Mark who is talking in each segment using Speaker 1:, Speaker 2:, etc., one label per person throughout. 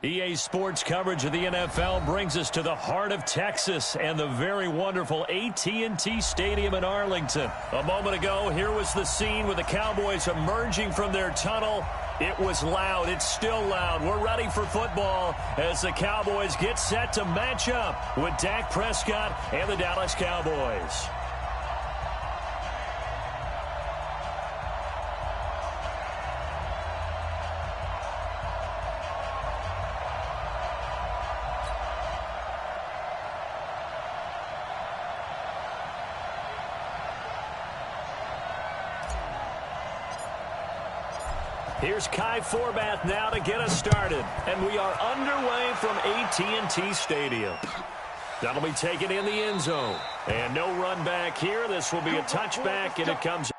Speaker 1: EA Sports coverage of the NFL brings us to the heart of Texas and the very wonderful AT&T Stadium in Arlington. A moment ago, here was the scene with the Cowboys emerging from their tunnel. It was loud. It's still loud. We're ready for football as the Cowboys get set to match up with Dak Prescott and the Dallas Cowboys. Here's Kai Forbath now to get us started. And we are underway from AT&T Stadium. That'll be taken in the end zone. And no run back here. This will be a touchback, and it comes.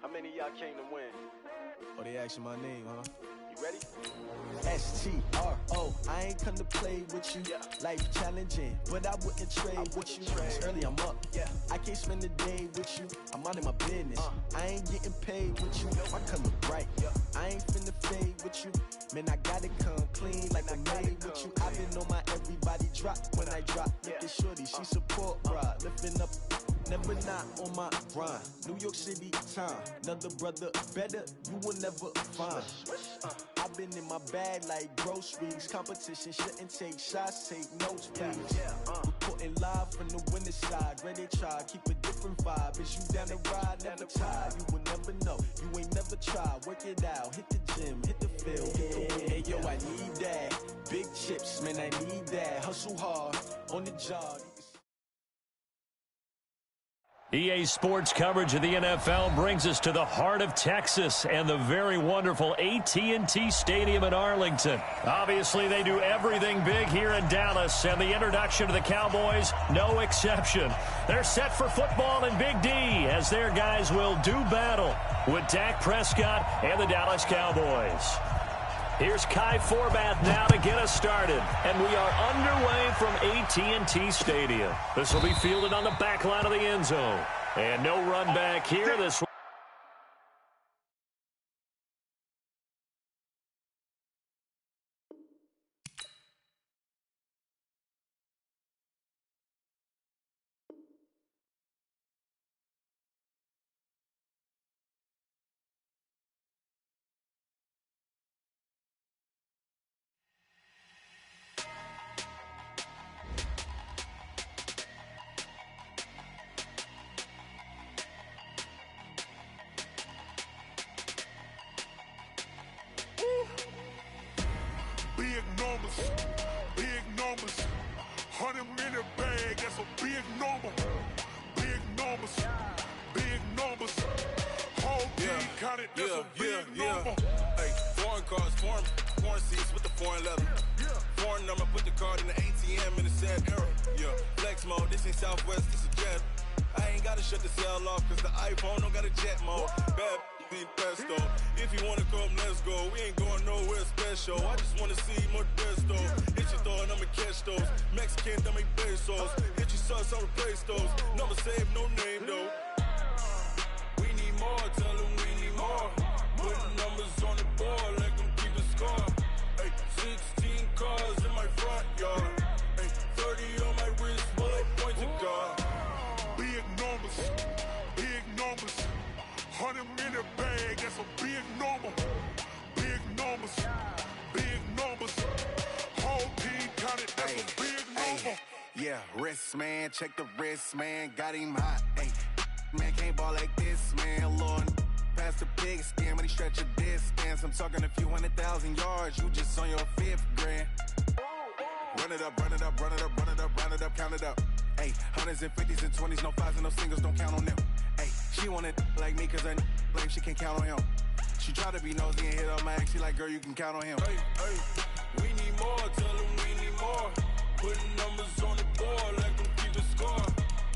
Speaker 2: How many of y'all came to win?
Speaker 3: Oh, they asking my name, huh?
Speaker 2: You ready?
Speaker 3: S-T-R-O, I ain't come to play with you. Life challenging, but I wouldn't trade with you. It's early, I'm up. I can't spend the day with you. I'm out of my business. I ain't getting paid with you. My color bright. I ain't finna fade with you. Man, I gotta come clean like I'm made with you. I've been on my everybody drop when I drop. Look at shorty, she support rod. Lifting up, never not on my grind. New York City time, another brother better, you will never find. I've been in my bag like groceries. Competition shouldn't take shots, take notes, please. Reporting live from the winning side. Ready to try, keep a different vibe. Is you down the ride, never tired. You will never know, you ain't never tried. Work it out, hit the gym, hit the field. Hey yo, I need that. Big chips, man, I need that. Hustle hard, on the job.
Speaker 1: EA Sports coverage of the NFL brings us to the heart of Texas and the very wonderful AT&T Stadium in Arlington. Obviously, they do everything big here in Dallas, and the introduction to the Cowboys, no exception. They're set for football in Big D as their guys will do battle with Dak Prescott and the Dallas Cowboys. Here's Kai Forbath now to get us started. And we are underway from AT&T Stadium. This will be fielded on the back line of the end zone. And no run back here. This
Speaker 4: Big numbers, 100-minute bag, that's a big number. Big numbers, whole team counted, that's a big number.
Speaker 5: Hey, foreign cars, foreign seats with the foreign leather. Foreign number, put the card in the ATM in the sad era. Yeah, flex mode, this ain't Southwest, this is Jet. I ain't gotta shut the cell off, cause the iPhone don't got a jet mode. Bad be pesto. If you wanna come, let's go. We ain't going nowhere special. I just wanna see more desto. Hit your throw and I'ma catch those. Mexican, dummy pesos. Hit your sauce, I'll replace those. Number save, no name though. We need more, tell them we need more. Put numbers on the board, let them keep the score. Hey, 16 cars in my front yard. Hey, 30 on my wrist, bullet point to God.
Speaker 4: Big numbers, 100-minute bag, that's a big number. Big numbers, whole team counted, that's a big number.
Speaker 5: Yeah, wrist, man, check the wrist, man, got him hot, ayy. Man, can't ball like this, man, Lord. Past the pig skin when he stretch a distance. I'm talking a few 100,000 yards, you just on your 5th grand. Run it up, run it up, run it up, run it up, round it up, count it up. Ayy, hundreds and 50s and 20s, no 5s and no singles, don't count on them. Ayy, she want it like me, cause her like she can count on him. She try to be nosy and hit up my ex, she like, girl, you can count on him.
Speaker 6: Hey, hey, we need more, tell them we need more. Putting numbers on the board, like them keep the score.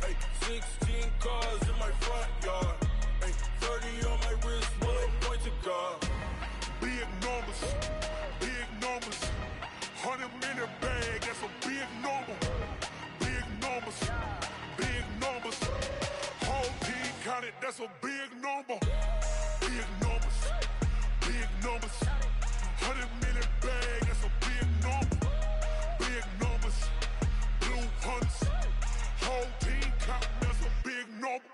Speaker 6: Hey, 16 cars in my front yard. Hey, 30 on my wrist, bullet point to God.
Speaker 4: Big numbers, big numbers. 100 minute bag, that's a big number. Big numbers, big numbers. Whole team counted, that's a big number. Big numbers, big numbers. 100 minute bag, that's a big number. Big numbers, blue hunts. Whole team counting, that's a big number.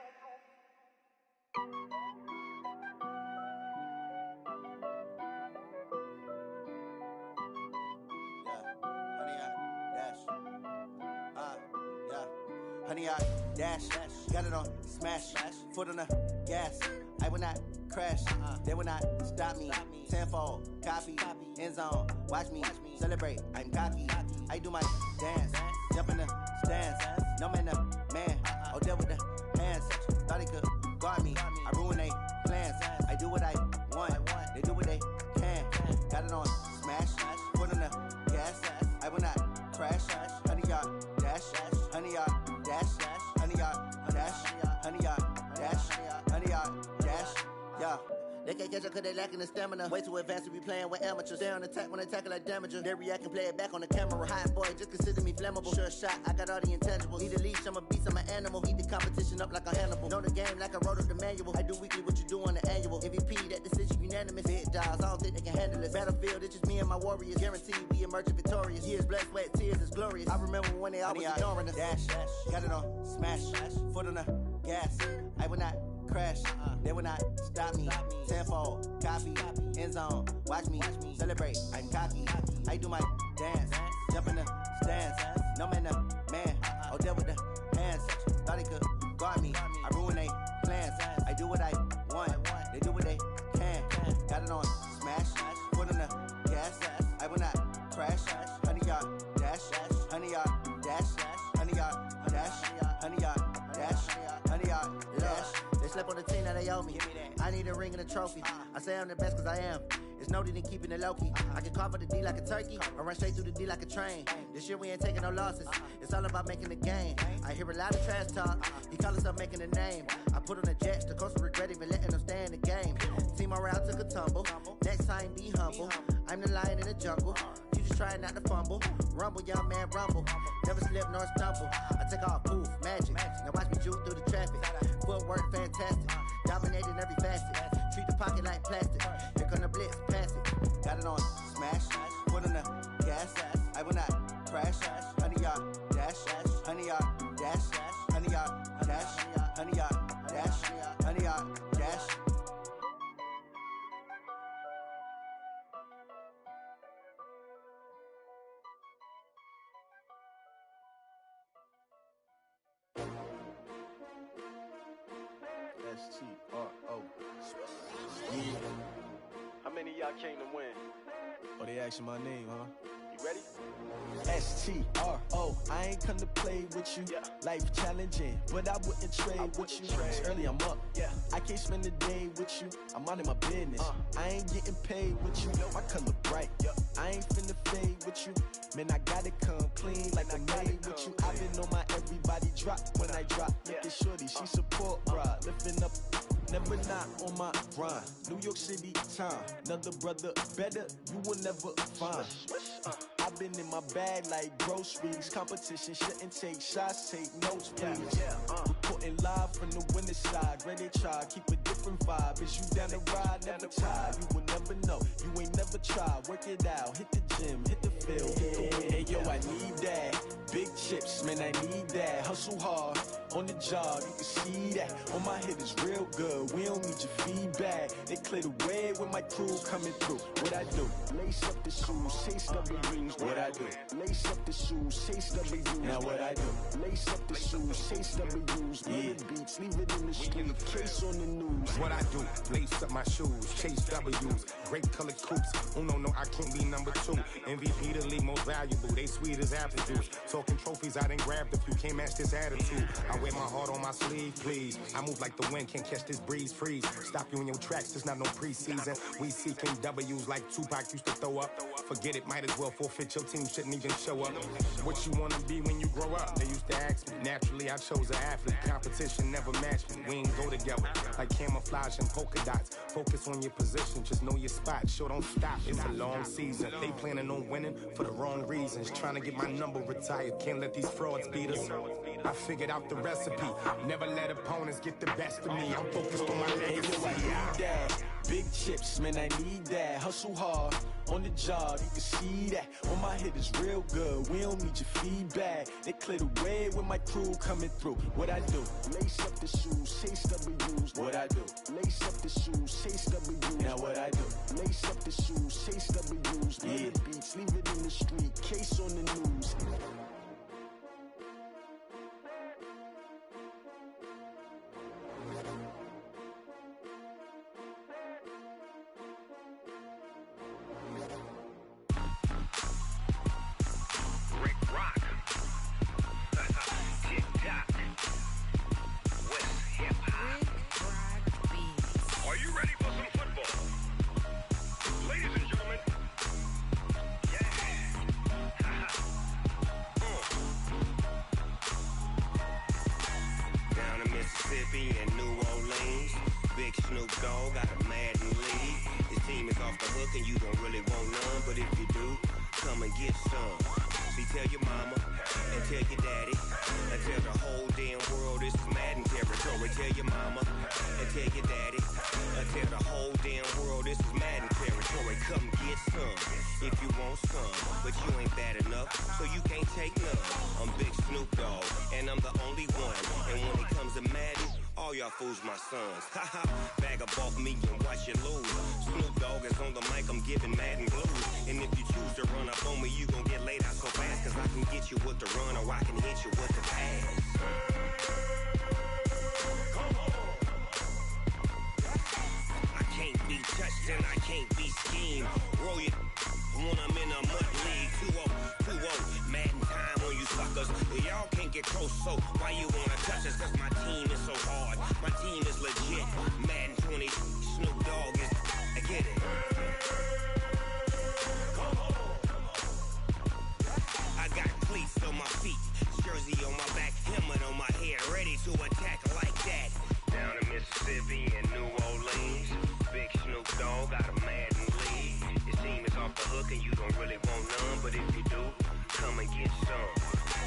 Speaker 7: Honey, I dash, got it on smash, foot on the gas. I will not crash, they will not stop me. Tenfold, copy, end zone, watch me celebrate. I'm cocky, I do my dance, jump in the stands. No man, the man, oh, deal with the hands. Thought he could guard me, I ruin they plans. I do what I want, they do what they can. Got it on smash, foot on the gas. I will not crash, honey, y'all dash, honey, y'all dash, honey, y'all dash, honey, y'all dash, honey, y'all dash, yeah. They can't catch up cause they lacking the stamina. Way too advanced to be playing with amateurs. Stay on attack when they tackle like damager. They react and play it back on the camera. Hot boy, just consider me flammable. Sure shot, I got all the intangibles. Need a leash, I'm a beast, I'm an animal. Eat the competition up like a Hannibal. Know the game like I wrote up the manual. I do weekly what you do on the annual. MVP, that decision unanimous. Big dials, I don't think they can handle it. Battlefield, it's just me and my warriors. Guaranteed we emerge victorious. Years, blood, sweat, tears, is glorious. I remember when they always ignoring us. Dash, got it on smash, foot on the gas. I will not crash, they will not stop me. Tenfold, copy, end zone, watch me celebrate. I'm cocky, I do my dance, jump in the stands. No man, the man, oh, deal with the hands. Thought he could guard me, I ruin they plans. I do what I want, they do what they can. Got it on smash, foot on the gas. I will not crash, honey, y'all dash, honey, y'all dash, honey, y'all dash, honey, y'all dash, honey, y'all dash. They slept on the team that they owe me. I need a ring and a trophy. I say I'm the best cause I am. It's no need in keeping it low-key. I can carve up the D like a turkey or run straight through the D like a train. This year we ain't taking no losses. It's all about making the game. I hear a lot of trash talk. He call himself making a name. I put on the jets. The coach will regret even letting them stay in the game. Team morale took a tumble. Next time be humble. I'm the lion in the jungle. You just trying not to fumble. Rumble, young man, rumble. Never slip nor stumble. I take off, poof, magic. Now watch me juke through the traffic. Footwork fantastic. Dominating every facet. Treat the pocket like plastic. Here come the blitz, pass it. Got it on smash, foot on the gas. I will not crash. Honey, y'all dash, honey, y'all dash, honey, y'all dash, honey, y'all dash, honey, y'all dash.
Speaker 3: S-T-R-O.
Speaker 2: How many of y'all came to win?
Speaker 3: Oh, they asking my name, huh?
Speaker 2: You ready?
Speaker 3: S-T-R-O. I ain't come to play with you.
Speaker 2: Yeah.
Speaker 3: Life challenging, but I wouldn't trade with you. It's early, I'm up.
Speaker 2: Yeah.
Speaker 3: I can't spend the day with you. I'm out of my business. I ain't getting paid with you. My color bright.
Speaker 2: Yeah.
Speaker 3: I ain't finna fade with you. Man, I gotta come clean like I'm made with you. I've been on my everybody drop when I drop. Look at shorty, she support ride. Lifting up, never not on my grind. New York City time. Another brother better, you will never find. I've been in my bag like groceries. Competition shouldn't take shots, take notes, please. Reporting live from the winter side. Ready to try, keep a different vibe. Is you down the ride, never tired. You will never know, you ain't never tried. Work it out, hit the gym, hit the field, hit the wind. Hey yo, I need that. Big chips, man, I need that. Hustle hard, on the job, you can see that. On my head is real good, we don't need your feedback. They clear the way with my crew coming through. What I do? Lace up the shoes, chase W's. What I do? Lace up the shoes, chase W's. Now what I do? Lace up the shoes, chase W's. Yeah. Beats, leave it in the street, case on the news.
Speaker 8: What I do? Lace up my shoes, chase W's. Great colored coops. Oh no, I can't be number 2. MVP the league most valuable. They sweet as apple juice. Talking trophies, I didn't grab the few. Can't match this attitude. I wear my heart on my sleeve, please. I move like the wind, can't catch this breeze, freeze. Stop you in your tracks, there's not no preseason. We seeking W's like Tupac used to throw up. Forget it, might as well forfeit. Your team shouldn't even show up. What you wanna be when you grow up? They used to ask me. Naturally, I chose an athlete. Competition never matched me. We ain't go together like camouflage and polka dots. Focus on your position, just know your spot. Sure, don't stop. It's a long season. They planning on winning for the wrong reasons. Trying to get my number retired. Can't let these frauds beat us. I figured out the recipe. Never let opponents get the best of me. I'm focused on my legacy.
Speaker 3: I need that. Big chips, man, I need that. Hustle hard on the job, you can see that. On my head is real good, we don't need your feedback. They clear the way with my crew coming through. What I do? Lace up the shoes, chase W's. What I do? Lace up the shoes, chase W's. Now what I do? Lace up the shoes, chase W's. Yeah. Beats, leave it in the street, case on the news.
Speaker 9: and New Orleans. Big Snoop Dogg got a Madden league. His team is off the hook and you don't really want none, but if you do, come and get some. See, tell your mama and tell your daddy and tell the whole damn world this is Madden territory. Tell your mama and tell your daddy and tell the whole damn world this is Madden territory. Come get some if you want some, but you ain't bad enough, so you can't take none. I'm Big Snoop Dogg and I'm the only one, and when it comes to Madden, all y'all fools my sons. Haha, bag up off me and watch you lose. Snoop Dogg is on the mic, I'm giving Madden blues. And if you choose to run up on me, you gon' get laid out so fast, cause I can get you with the run or I can hit you with the pass. I can't be touched and I can't be schemed. Roll you when I'm in a mud league. 2-0, 2-0, Madden time on you suckers. Y'all can't get close, so why you wanna touch us? Cause my team is so hard, my team is legit. Madden 20, Snoop Dogg is, I get it. I got cleats on my feet, jersey on my back, helmet on my head, ready to attack like that. Down in Mississippi and New Orleans, Big Snoop Dogg got a Madden league. His team is off the hook and you don't really want none, but if you do, come and get some.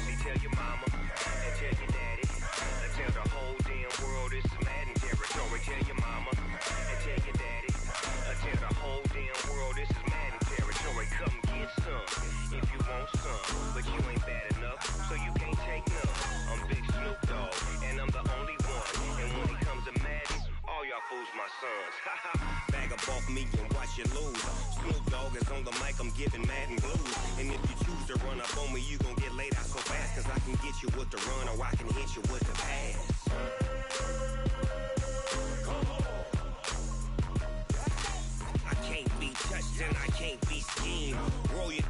Speaker 9: See, tell your mama and tell your daddy and tell the whole damn world this is Madden territory. Tell your mama and tell your daddy and tell the whole damn world this is Madden territory. Come get some if you want some, but you ain't bad enough, so you can't take none. I'm Big Snoop Dogg and I'm the only one, and when it comes to Madden, all y'all fools my sons. Bag up off me and watch you lose. Snoop Dogg is on the mic, I'm giving Madden blues. And if you choose to run up on me, you gon' get laid out so fast, cause I can get you with the run or I can hit you with the pass. I can't be touched and I can't be schemed. Roll you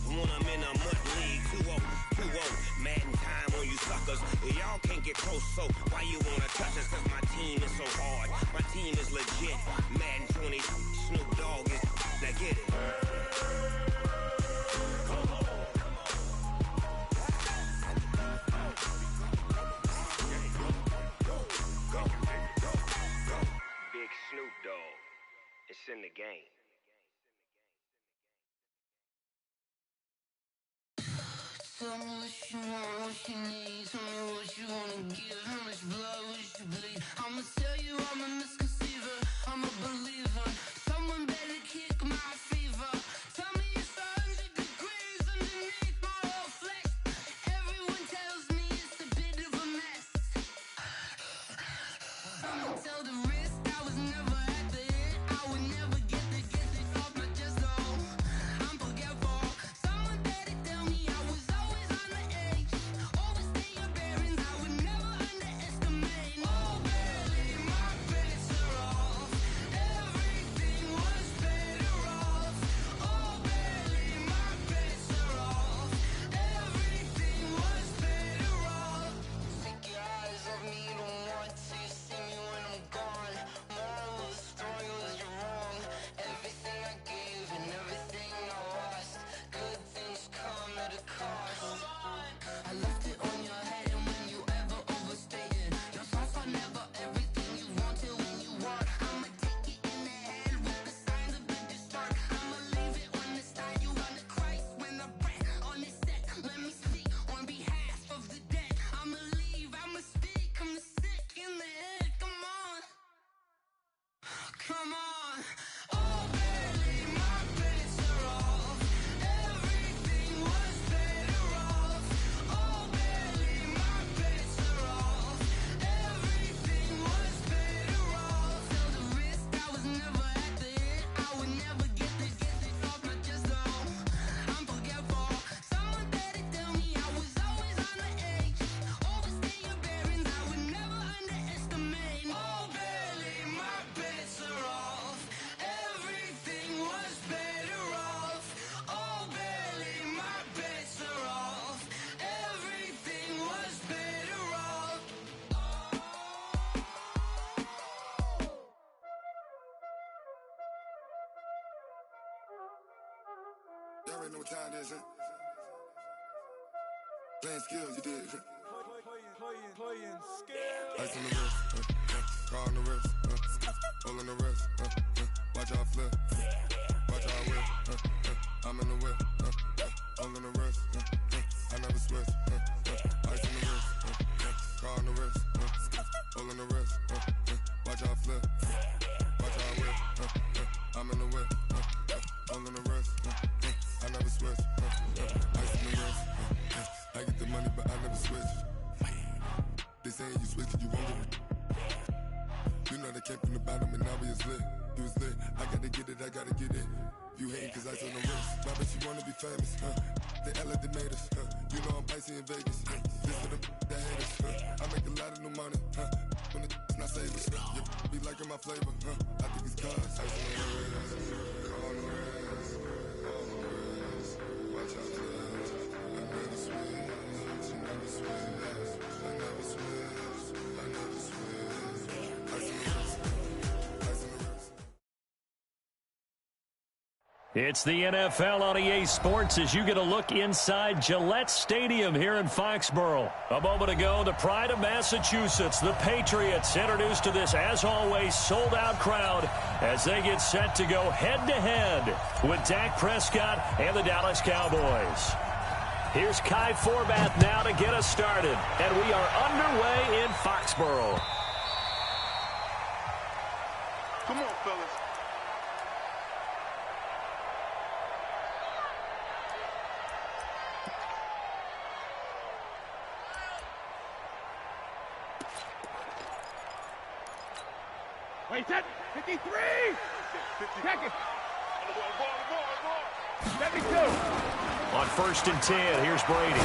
Speaker 9: when I'm in a mud league. 2-0, 2-0, Madden time on you suckers. Y'all can't get close, so why you wanna touch us? Cause my team is so hard, my team is legit. Madden 20, Snoop Dogg is, now get it. Big Snoop Dogg, it's in the game.
Speaker 10: Tell me what you want, what you need. Tell me what you wanna give. How much blood would you bleed? I'ma tell you I'm a misconceiver, I'm a believer. Someone better kick my fever. Tell me it's 100 degrees underneath my whole flesh. Everyone tells me it's a bit of a mess.
Speaker 11: already know what time it is, huh? Playing skills, you did.
Speaker 12: Playing skills.
Speaker 11: Ice on the wrist, car on the wrist, hole in the wrist, watch out flip, watch out whip, I'm in the whip, hole in the wrist, I never switch, ice on the wrist, car on the wrist, hole in the wrist, watch out flip, watch out whip, I'm in the whip, hole in the wrist, I never switch, ice on the wrist, I get the money but I never switch. They saying you switch it, you won't get it. You know they came from the bottom and now we is lit. You was lit, I gotta get it, I gotta get it. You hating cause I on the wrist. My bitch, you wanna be famous, They Ella they made us, You know I'm icy in Vegas, This for the that hate us, I make a lot of new money, When the not savers, You be liking my flavor, I think it's cause. Ice on the wrist, on the wrist, on the wrist. Watch out for that. I never switch, I never switch. I never switch, I never switch. Ice in the wrist, ice in the wrist.
Speaker 1: It's the NFL on EA Sports as you get a look inside Gillette Stadium here in Foxborough. A moment ago, the pride of Massachusetts, the Patriots, introduced to this, as always, sold-out crowd as they get set to go head-to-head with Dak Prescott and the Dallas Cowboys. Here's Kai Forbath now to get us started, and we are underway in Foxborough.
Speaker 2: Come on, fellas.
Speaker 12: Wait, set. 53. Check it. 72.
Speaker 1: On 1st and 10, here's Brady.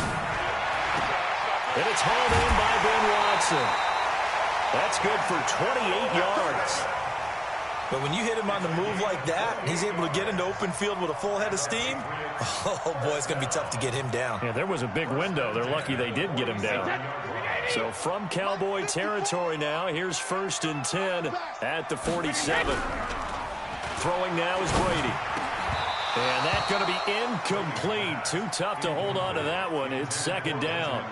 Speaker 1: And it's hauled in by Ben Watson. That's good for 28 yards.
Speaker 13: But when you hit him on the move like that, he's able to get into open field with a full head of steam. Oh, boy, it's going to be tough to get him down.
Speaker 1: Yeah, there was a big window. They're lucky they did get him down. So from Cowboy territory now, here's 1st and 10 at the 47. Throwing now is Brady. And that's going to be incomplete. Too tough to hold on to that one. It's 2nd down.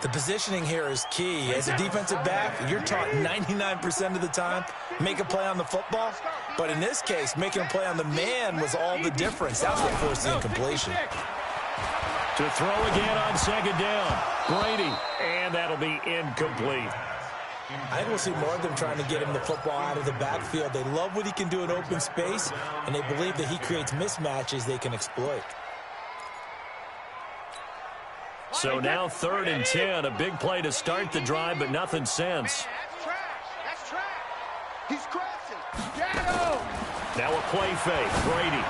Speaker 13: The positioning here is key. As a defensive back, you're taught 99% of the time, make a play on the football. But in this case, making a play on the man was all the difference. That's what forced the incompletion.
Speaker 1: To throw again on 2nd down. Brady. And that'll be incomplete.
Speaker 13: I think we'll see more of them trying to get him the football out of the backfield. They love what he can do in open space, and they believe that he creates mismatches they can exploit.
Speaker 1: So now 3rd and 10, a big play to start the drive, but nothing since.
Speaker 2: That's trash. He's crashing.
Speaker 1: Now a play fake, Brady.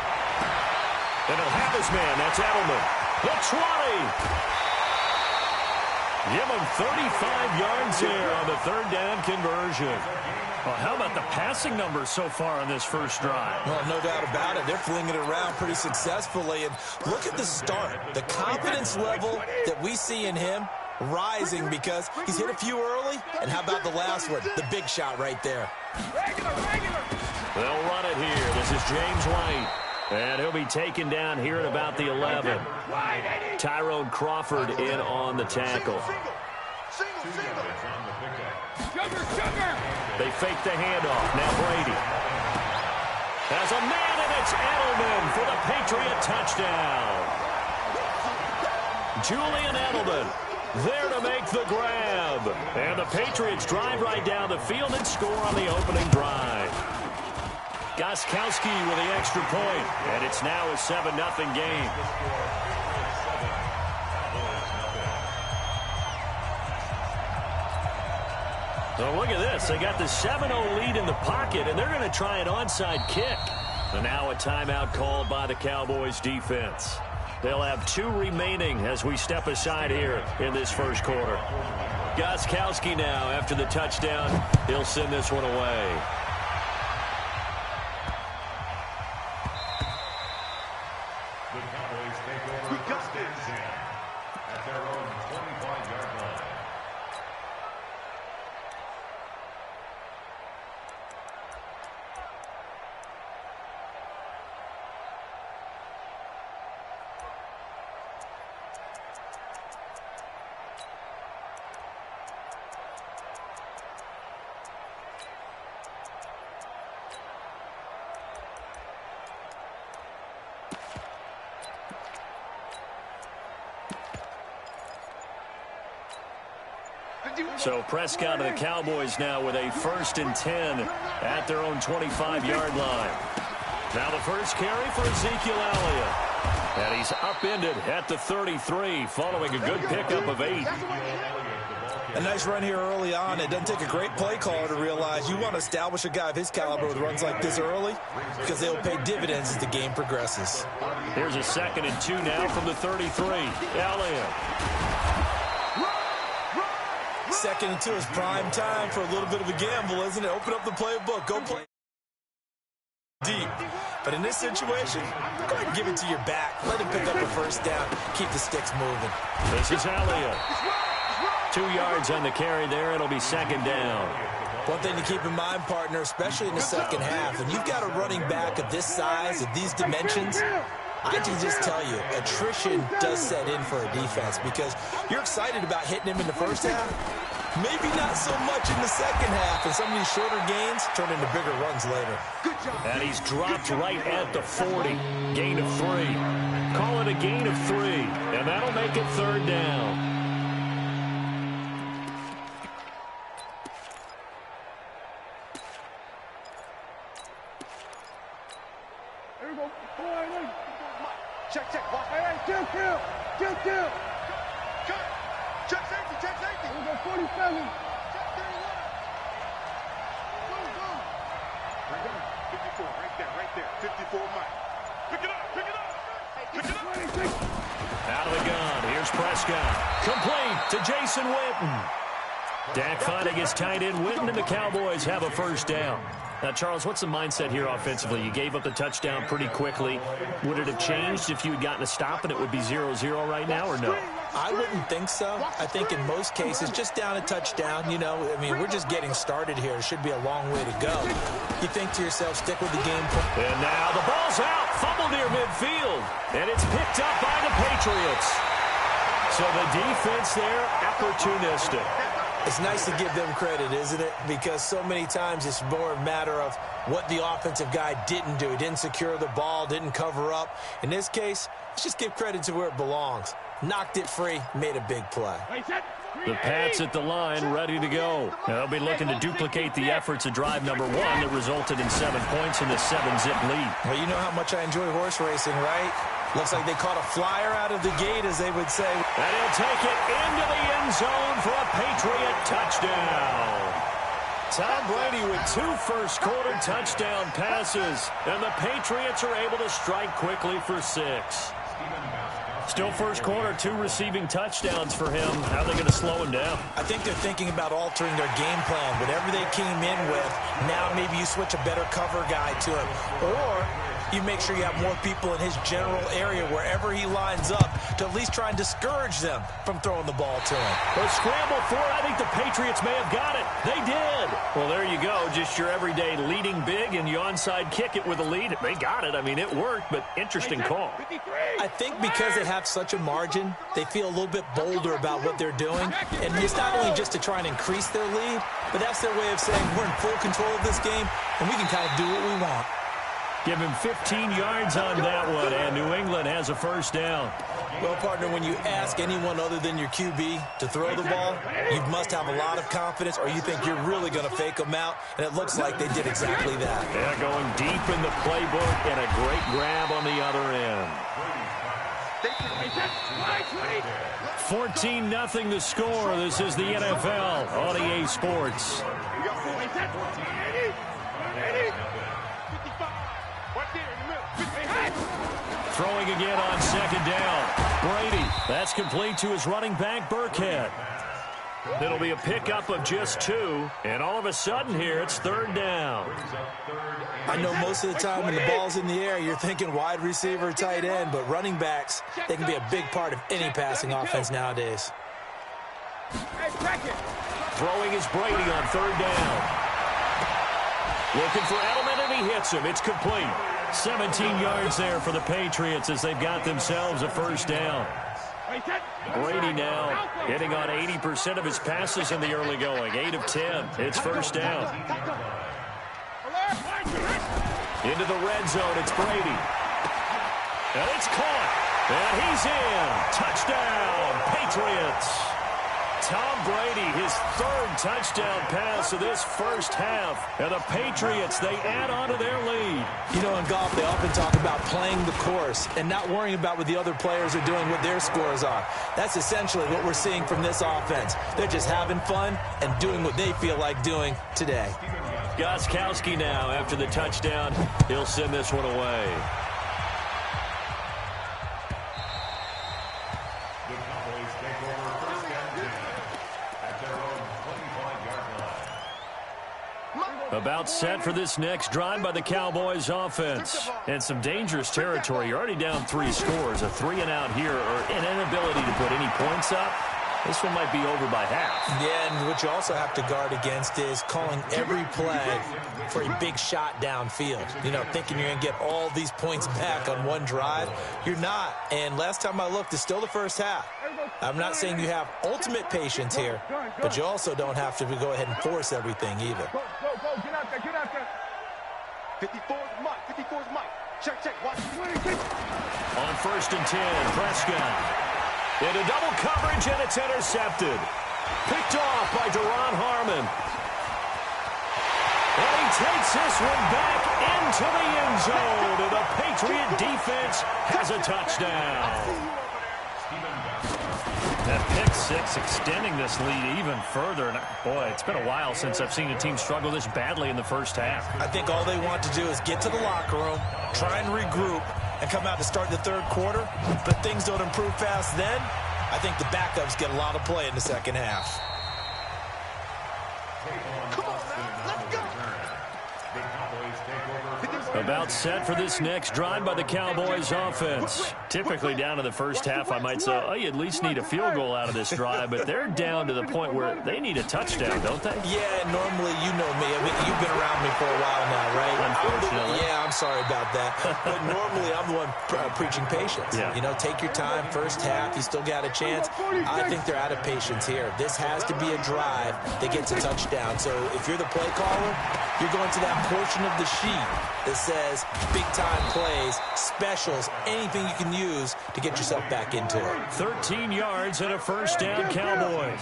Speaker 1: And he'll have his man, that's Edelman. The 20. Give him 35 yards here on the 3rd down conversion. Well, how about the passing numbers so far on this first drive?
Speaker 13: Well, no doubt about it. They're flinging it around pretty successfully. And look at the start. The confidence level that we see in him rising because he's hit a few early. And how about the last one? The big shot right there.
Speaker 1: They'll run it here. This is James White. And he'll be taken down here at about the 11. Tyrone Crawford in on the tackle. They fake the handoff. Now Brady has a man, and it's Edelman for the Patriot touchdown. Julian Edelman there to make the grab. And the Patriots drive right down the field and score on the opening drive. Gostkowski with the extra point, and it's now a 7-0 game. So look at this. They got the 7-0 lead in the pocket, and they're going to try an onside kick. And now a timeout called by the Cowboys defense. They'll have 2 remaining as we step aside here in this first quarter. Gostkowski now, after the touchdown, he'll send this one away. So Prescott and the Cowboys now with a 1st and 10 at their own 25-yard line. Now the first carry for Ezekiel Elliott. And he's upended at the 33 following a good pickup of 8.
Speaker 13: A nice run here early on. It doesn't take a great play caller to realize you want to establish a guy of his caliber with runs like this early because they'll pay dividends as the game progresses.
Speaker 1: Here's a 2nd and 2 now from the 33. Elliott.
Speaker 13: 2nd and 2 is prime time for a little bit of a gamble, isn't it? Open up the playbook. Go play deep. But in this situation, go ahead and give it to your back. Let him pick up a first down. Keep the sticks moving.
Speaker 1: This is Elliott. 2 yards on the carry there. It'll be 2nd down.
Speaker 13: One thing to keep in mind, partner, especially in the second half, when you've got a running back of this size, of these dimensions, I can just tell you, attrition does set in for a defense because you're excited about hitting him in the first half. Maybe not so much in the second half, and some of these shorter gains turn into bigger runs later.
Speaker 1: And he's dropped right at the 40. Gain of 3. Call it a gain of 3, and that'll make it 3rd down.
Speaker 12: Here we go. Check. Watch. Hey, kill.
Speaker 2: Check safety.
Speaker 12: Here we go, 47.
Speaker 2: Check 31. Go. Right there. 54, right there. 54, Mike. Pick it up.
Speaker 12: 26.
Speaker 1: Out of the gun. Here's Prescott. Complete to Jason Witten. Dak finding his tight end Witten, and the Cowboys have a 1st down. Now, Charles, what's the mindset here offensively? You gave up the touchdown pretty quickly. Would it have changed if you had gotten a stop and it would be 0-0 right now, or no?
Speaker 13: I wouldn't think so. I think in most cases, just down a touchdown, you know, I mean, we're just getting started here. It should be a long way to go. You think to yourself, stick with the game plan.
Speaker 1: And now the ball's out. Fumble near midfield. And it's picked up by the Patriots. So the defense there, opportunistic.
Speaker 13: It's nice to give them credit, isn't it? Because so many times it's more a matter of what the offensive guy didn't do. He didn't secure the ball, didn't cover up. In this case, let's just give credit to where it belongs. Knocked it free, made a big play.
Speaker 1: The Pats at the line, ready to go. They'll be looking to duplicate the efforts of drive number 1 that resulted in 7 points in the 7-zip lead.
Speaker 13: Well, you know how much I enjoy horse racing, right? Looks like they caught a flyer out of the gate, as they would say.
Speaker 1: And he'll take it into the end zone for a Patriot touchdown. Tom Brady with 2 first-quarter touchdown passes, and the Patriots are able to strike quickly for 6. Still first quarter, 2 receiving touchdowns for him. How are they going to slow him down?
Speaker 13: I think they're thinking about altering their game plan. Whatever they came in with, now maybe you switch a better cover guy to him. Or you make sure you have more people in his general area wherever he lines up to at least try and discourage them from throwing the ball to him.
Speaker 1: A scramble for it. I think the Patriots may have got it. They did. Well, there you go. Just your everyday leading big, and you onside kick it with a lead. They got it. I mean, it worked, but interesting call.
Speaker 13: I think because they have such a margin, they feel a little bit bolder about what they're doing. And it's not only just to try and increase their lead, but that's their way of saying we're in full control of this game, and we can kind of do what we want.
Speaker 1: Give him 15 yards on that one, and New England has a first down.
Speaker 13: Well, partner, when you ask anyone other than your QB to throw the ball, you must have a lot of confidence, or you think you're really going to fake them out, and it looks like they did exactly that.
Speaker 1: Yeah, going deep in the playbook, and a great grab on the other end. 14-0 the score. This is the NFL on EA Sports. Throwing again on second down. Brady, that's complete to his running back, Burkhead. It'll be a pickup of just 2, and all of a sudden here, it's third down.
Speaker 13: I know most of the time when the ball's in the air, you're thinking wide receiver, tight end, but running backs, they can be a big part of any passing offense nowadays.
Speaker 1: Throwing is Brady on third down. Looking for Edelman, and he hits him. It's complete. 17 yards there for the Patriots as they've got themselves a first down. Brady now hitting on 80% of his passes in the early going. 8 of 10. It's first down. Into the red zone, it's Brady. And it's caught. And he's in. Touchdown, Patriots. Tom Brady, his third touchdown pass of this first half. And the Patriots, they add on to their lead.
Speaker 13: You know, in golf, they often talk about playing the course and not worrying about what the other players are doing, what their scores are. That's essentially what we're seeing from this offense. They're just having fun and doing what they feel like doing today.
Speaker 1: Gostkowski now, after the touchdown, he'll send this one away. About set for this next drive by the Cowboys offense. And some dangerous territory. You're already down 3 scores. A 3-and-out here, or an inability to put any points up. This one might be over by half.
Speaker 13: Yeah, and what you also have to guard against is calling every play for a big shot downfield. You know, thinking you're going to get all these points back on one drive. You're not. And last time I looked, it's still the first half. I'm not saying you have ultimate patience here, but you also don't have to go ahead and force everything either.
Speaker 12: Go, get out there, get out there.
Speaker 2: 54 is Mike, 54 is Mike. Check, watch.
Speaker 1: On 1st and 10, Prescott. Into double coverage, and it's intercepted. Picked off by Deron Harmon. And he takes this one back into the end zone. And the Patriot defense has a touchdown. That pick 6 extending this lead even further. And boy, it's been a while since I've seen a team struggle this badly in the first half.
Speaker 13: I think all they want to do is get to the locker room, try and regroup, and come out to start the third quarter. But things don't improve fast then. I think the backups get a lot of play in the second half.
Speaker 1: About set for this next drive by the Cowboys offense. Typically down to the first half, I might say, oh, you at least need a field goal out of this drive, but they're down to the point where they need a touchdown, don't they?
Speaker 13: Yeah, normally, you know me. I mean, you've been around me for a while now, right?
Speaker 1: Unfortunately.
Speaker 13: I'm sorry about that. But normally, I'm the one preaching patience.
Speaker 1: Yeah.
Speaker 13: You know, take your time, first half, you still got a chance. I think they're out of patience here. This has to be a drive that gets a touchdown. So if you're the play caller, you're going to that portion of the sheet that says big-time plays, specials, anything you can use to get yourself back into it.
Speaker 1: 13 yards and a first down, Cowboys.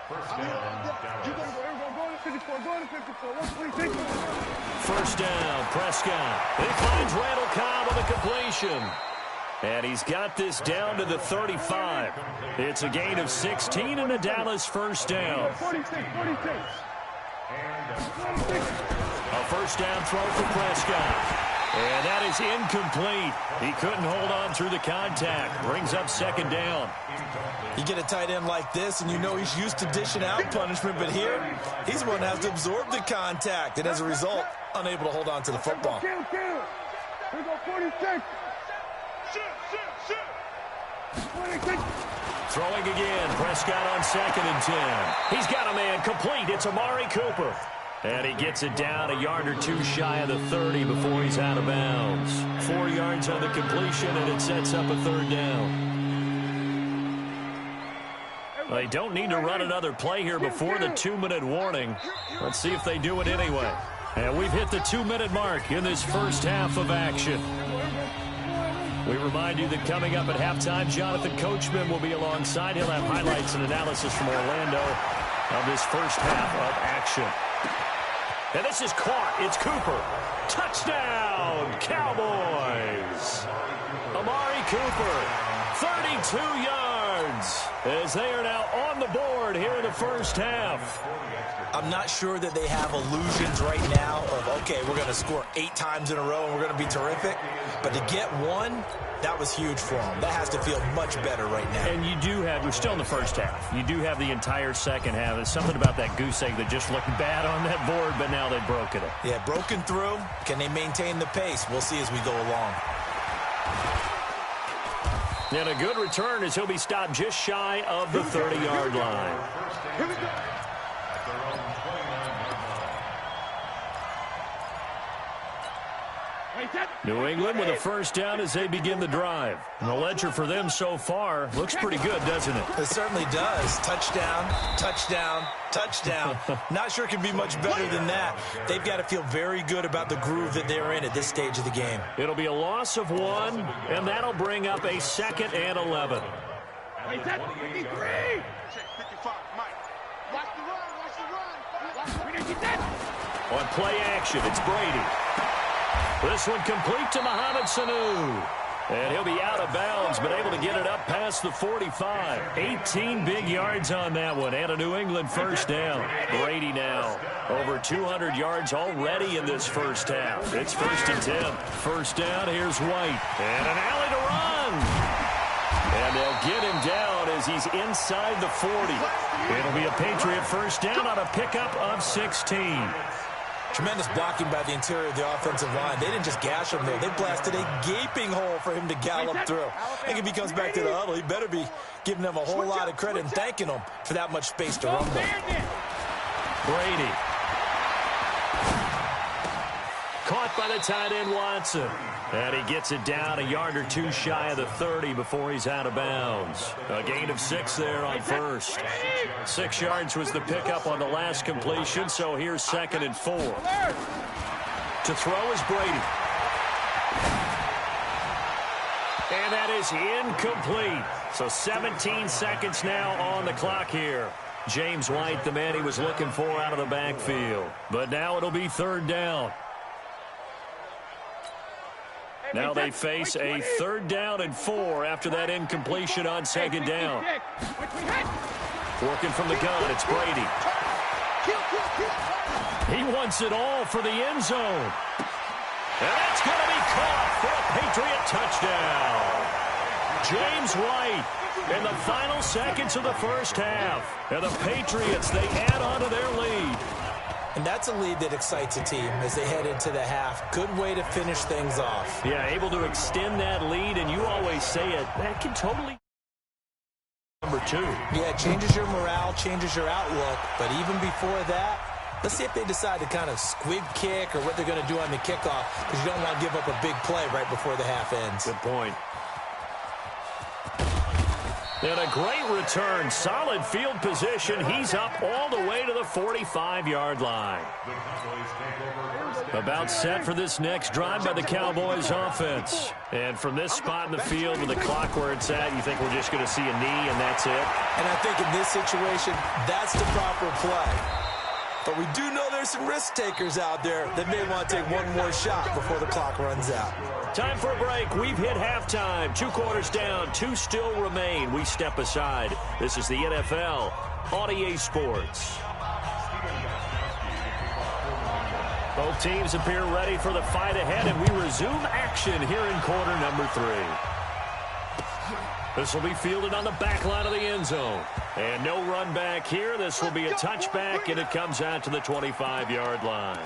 Speaker 12: First down,
Speaker 1: First down, Prescott. He finds Randall Cobb on the completion. And he's got this down to the 35. It's a gain of 16 and a Dallas first down.
Speaker 12: 46.
Speaker 1: A first down throw for Prescott. And that is incomplete. He couldn't hold on through the contact. Brings up second down.
Speaker 13: You get a tight end like this, and you know he's used to dishing out punishment, but here, he's one that has to absorb the contact, and as a result, unable to hold on to the football.
Speaker 12: Here we go, 46.
Speaker 1: Throwing again. Prescott on 2nd and 10. He's got a man complete. It's Amari Cooper. And he gets it down a yard or 2 shy of the 30 before he's out of bounds. 4 yards on the completion, and it sets up a third down. They don't need to run another play here before the 2-minute warning. Let's see if they do it anyway. And we've hit the 2-minute mark in this first half of action. We remind you that coming up at halftime, Jonathan Coachman will be alongside. He'll have highlights and analysis from Orlando of this first half of action. And this is caught. It's Cooper. Touchdown, Cowboys. Amari Cooper, 32 yards, as they are now on the board here in the first half.
Speaker 13: I'm not sure that they have illusions right now of, okay, we're going to score 8 times in a row and we're going to be terrific. But to get one, that was huge for them. That has to feel much better right now.
Speaker 1: And you do have, we're still in the first half. You do have the entire second half. There's something about that goose egg that just looked bad on that board, but now they've broken it.
Speaker 13: Yeah, broken through. Can they maintain the pace? We'll see as we go along.
Speaker 1: And a good return as he'll be stopped just shy of the 30-yard line.
Speaker 12: Here we go.
Speaker 1: New England with a first down as they begin the drive. And the ledger for them so far looks pretty good, doesn't it?
Speaker 13: It certainly does. Touchdown, touchdown, touchdown. Not sure it can be much better than that. They've got to feel very good about the groove that they're in at this stage of the game.
Speaker 1: It'll be a loss of 1, and that'll bring up a 2nd and 11. On play action, it's Brady. This one complete to Mohamed Sanu. And he'll be out of bounds, but able to get it up past the 45. 18 big yards on that one, and a New England first down. Brady now over 200 yards already in this first half. It's 1st and 10. First down, here's White. And an alley to run. And they'll get him down as he's inside the 40. It'll be a Patriot first down on a pickup of 16.
Speaker 13: Tremendous blocking by the interior of the offensive line. They didn't just gash him, though. They blasted a gaping hole for him to gallop through. I think if he comes back to the huddle, he better be giving them a whole lot of credit and thanking them for that much space to rumble.
Speaker 1: Brady. Caught by the tight end, Watson. And he gets it down a yard or two shy of the 30 before he's out of bounds. A gain of 6 there on first. 6 yards was the pickup on the last completion, so here's 2nd and 4. To throw is Brady. And that is incomplete. So 17 seconds now on the clock here. James White, the man he was looking for out of the backfield. But now it'll be 3rd down. Now they face a 3rd down and 4 after that incompletion on 2nd down. Working from the gun, it's Brady. He wants it all for the end zone. And that's going to be caught for a Patriot touchdown. James White in the final seconds of the first half. And the Patriots, they add on to their lead.
Speaker 13: And that's a lead that excites a team as they head into the half. Good way to finish things off.
Speaker 1: Yeah, able to extend that lead, and you always say it, that can totally... Number 2.
Speaker 13: Yeah, it changes your morale, changes your outlook. But even before that, let's see if they decide to kind of squib kick or what they're going to do on the kickoff, because you don't want to give up a big play right before the half ends.
Speaker 1: Good point. And a great return. Solid field position. He's up all the way to the 45-yard line. About set for this next drive by the Cowboys offense. And from this spot in the field with the clock where it's at, you think we're just going to see a knee and that's it?
Speaker 13: And I think in this situation, that's the proper play. But we do know there's some risk takers out there that may want to take one more shot before the clock runs out.
Speaker 1: Time for a break. We've hit halftime. 2 quarters down. 2 still remain. We step aside. This is the NFL on EA Sports. Both teams appear ready for the fight ahead, and we resume action here in quarter number 3. This will be fielded on the back line of the end zone. And no run back here. This will be a touchback, and it comes out to the 25-yard line.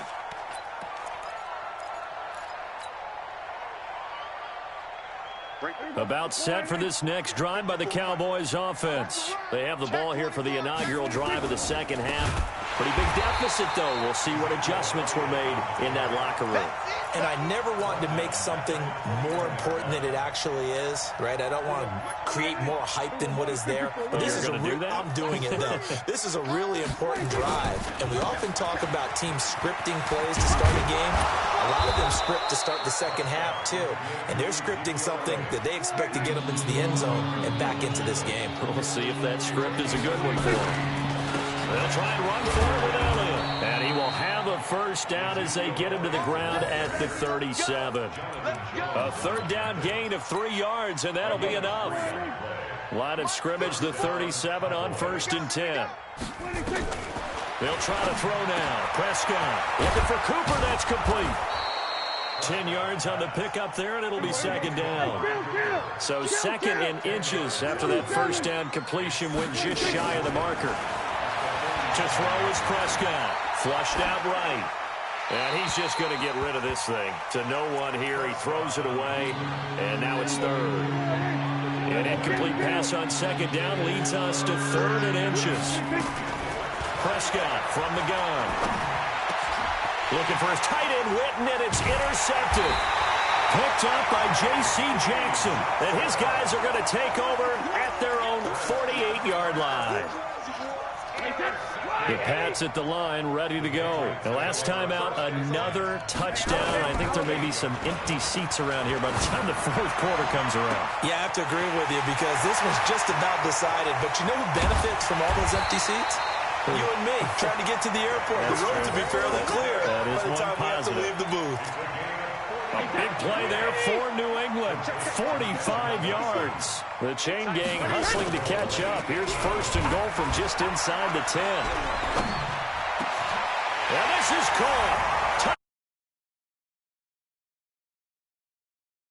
Speaker 1: About set for this next drive by the Cowboys offense. They have the ball here for the inaugural drive of the second half. Pretty big deficit, though. We'll see what adjustments were made in that locker room.
Speaker 13: And I never want to make something more important than it actually is, right? I don't want to create more hype than what is there. But this is I'm doing it, though. This is a really important drive. And we often talk about teams scripting plays to start a game. A lot of them script to start the second half, too. And they're scripting something that they expect to get them into the end zone and back into this game.
Speaker 1: We'll see if that script is a good one for them. They'll try and run for it with Elliott. And he will have a first down as they get him to the ground at the 37. A 3rd down gain of 3 yards, and that'll be enough. Line of scrimmage, the 37 on 1st and 10. They'll try to throw now. Prescott looking for Cooper. That's complete. 10 yards on the pickup there, and it'll be 2nd down. So 2nd and inches after that first down completion went just shy of the marker. To throw is Prescott. Flushed out right. And he's just going to get rid of this thing. To no one here. He throws it away. And now it's 3rd. An incomplete pass on 2nd down leads us to 3rd and inches. Prescott from the gun. Looking for his tight end, Witten, and it's intercepted. Picked up by J.C. Jackson. And his guys are going to take over at their own 48-yard line. The Pats at the line, ready to go. The last time out, another touchdown. I think there may be some empty seats around here by the time the 4th quarter comes around.
Speaker 13: Yeah, I have to agree with you because this one's just about decided. But you know who benefits from all those empty seats? You and me, trying to get to the airport. The roads will be fairly clear by the time we have to leave the booth.
Speaker 1: A big play there for New England. 45 yards. The chain gang hustling to catch up. Here's first and goal from just inside the 10. And this is caught.